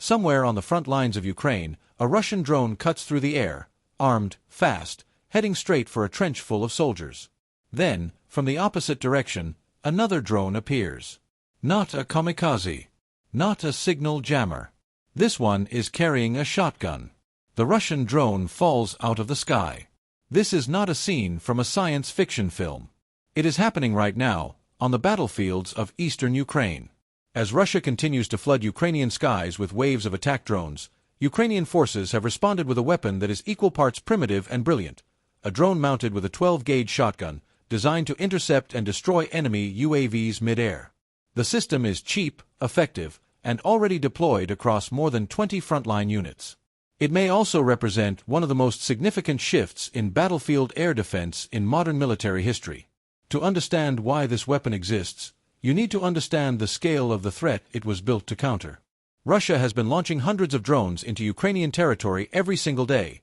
Somewhere on the front lines of Ukraine, a Russian drone cuts through the air, armed, fast, heading straight for a trench full of soldiers. Then, from the opposite direction, another drone appears. Not a kamikaze. Not a signal jammer. This one is carrying a shotgun. The Russian drone falls out of the sky. This is not a scene from a science fiction film. It is happening right now, on the battlefields of eastern Ukraine. As Russia continues to flood Ukrainian skies with waves of attack drones, Ukrainian forces have responded with a weapon that is equal parts primitive and brilliant, a drone mounted with a 12-gauge shotgun, designed to intercept and destroy enemy UAVs mid-air. The system is cheap, effective, and already deployed across more than 20 frontline units. It may also represent one of the most significant shifts in battlefield air defense in modern military history. To understand why this weapon exists, you need to understand the scale of the threat it was built to counter. Russia has been launching hundreds of drones into Ukrainian territory every single day.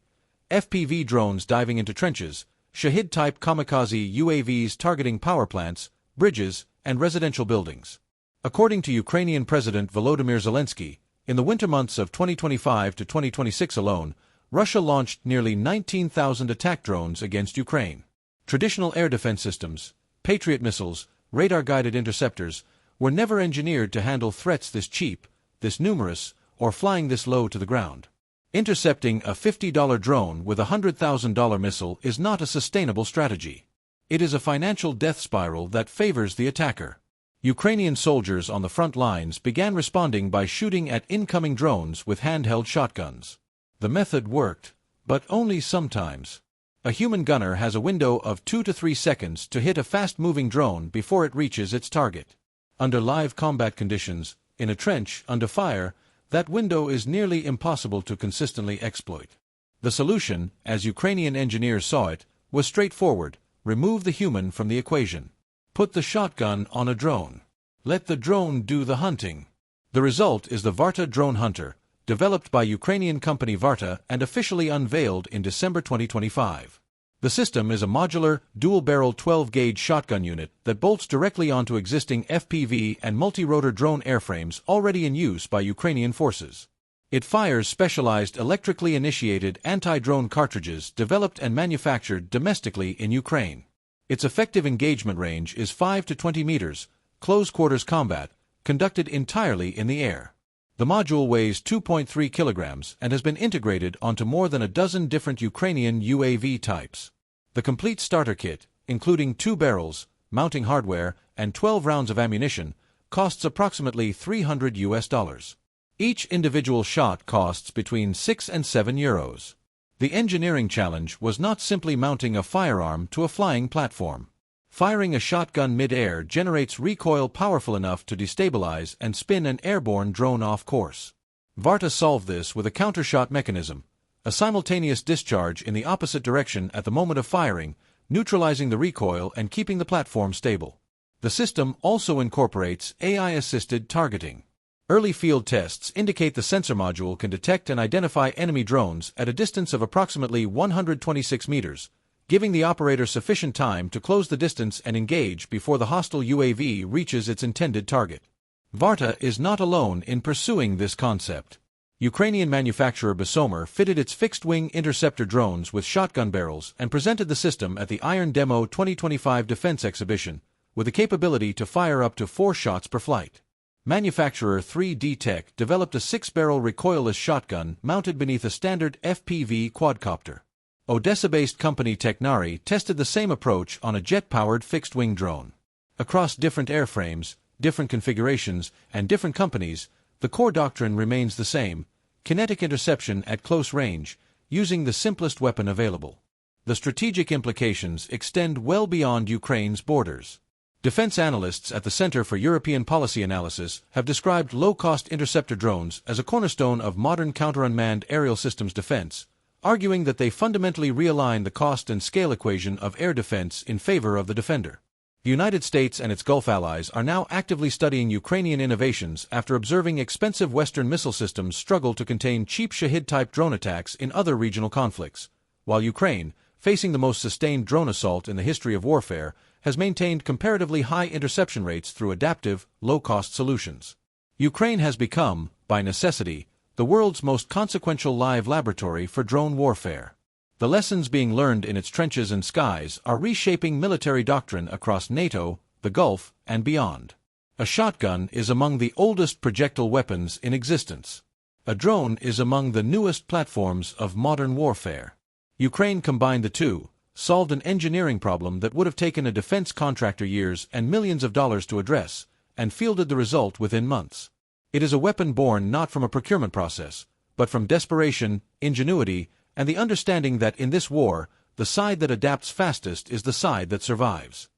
FPV drones diving into trenches, Shahid-type kamikaze UAVs targeting power plants, bridges, and residential buildings. According to Ukrainian President Volodymyr Zelensky, in the winter months of 2025 to 2026 alone, Russia launched nearly 19,000 attack drones against Ukraine. Traditional air defense systems, Patriot missiles, radar-guided interceptors, were never engineered to handle threats this cheap, this numerous, or flying this low to the ground. Intercepting a $50 drone with a $100,000 missile is not a sustainable strategy. It is a financial death spiral that favors the attacker. Ukrainian soldiers on the front lines began responding by shooting at incoming drones with handheld shotguns. The method worked, but only sometimes. A human gunner has a window of 2 to 3 seconds to hit a fast-moving drone before it reaches its target. Under live combat conditions, in a trench, under fire, that window is nearly impossible to consistently exploit. The solution, as Ukrainian engineers saw it, was straightforward: remove the human from the equation. Put the shotgun on a drone. Let the drone do the hunting. The result is the Varta Drone Hunter, developed by Ukrainian company Varta and officially unveiled in December 2025. The system is a modular, dual-barrel 12-gauge shotgun unit that bolts directly onto existing FPV and multi-rotor drone airframes already in use by Ukrainian forces. It fires specialized electrically initiated anti-drone cartridges developed and manufactured domestically in Ukraine. Its effective engagement range is 5 to 20 meters, close-quarters combat, conducted entirely in the air. The module weighs 2.3 kilograms and has been integrated onto more than a dozen different Ukrainian UAV types. The complete starter kit, including 2 barrels, mounting hardware, and 12 rounds of ammunition, costs approximately $300. Each individual shot costs between 6 and 7 euros. The engineering challenge was not simply mounting a firearm to a flying platform. Firing a shotgun mid-air generates recoil powerful enough to destabilize and spin an airborne drone off course. Varta solved this with a countershot mechanism, a simultaneous discharge in the opposite direction at the moment of firing, neutralizing the recoil and keeping the platform stable. The system also incorporates AI-assisted targeting. Early field tests indicate the sensor module can detect and identify enemy drones at a distance of approximately 126 meters, giving the operator sufficient time to close the distance and engage before the hostile UAV reaches its intended target. Varta is not alone in pursuing this concept. Ukrainian manufacturer Besomer fitted its fixed-wing interceptor drones with shotgun barrels and presented the system at the Iron Demo 2025 Defense Exhibition, with the capability to fire up to 4 shots per flight. Manufacturer 3D Tech developed a 6-barrel recoilless shotgun mounted beneath a standard FPV quadcopter. Odessa-based company Technari tested the same approach on a jet-powered fixed-wing drone. Across different airframes, different configurations, and different companies, the core doctrine remains the same: kinetic interception at close range, using the simplest weapon available. The strategic implications extend well beyond Ukraine's borders. Defense analysts at the Center for European Policy Analysis have described low-cost interceptor drones as a cornerstone of modern counter-unmanned aerial systems defense, arguing that they fundamentally realign the cost and scale equation of air defense in favor of the defender. The United States and its Gulf allies are now actively studying Ukrainian innovations after observing expensive Western missile systems struggle to contain cheap Shahid-type drone attacks in other regional conflicts, while Ukraine, facing the most sustained drone assault in the history of warfare, has maintained comparatively high interception rates through adaptive, low-cost solutions. Ukraine has become, by necessity, the world's most consequential live laboratory for drone warfare. The lessons being learned in its trenches and skies are reshaping military doctrine across NATO, the Gulf, and beyond. A shotgun is among the oldest projectile weapons in existence. A drone is among the newest platforms of modern warfare. Ukraine combined the two, solved an engineering problem that would have taken a defense contractor years and millions of dollars to address, and fielded the result within months. It is a weapon born not from a procurement process, but from desperation, ingenuity, and the understanding that in this war, the side that adapts fastest is the side that survives.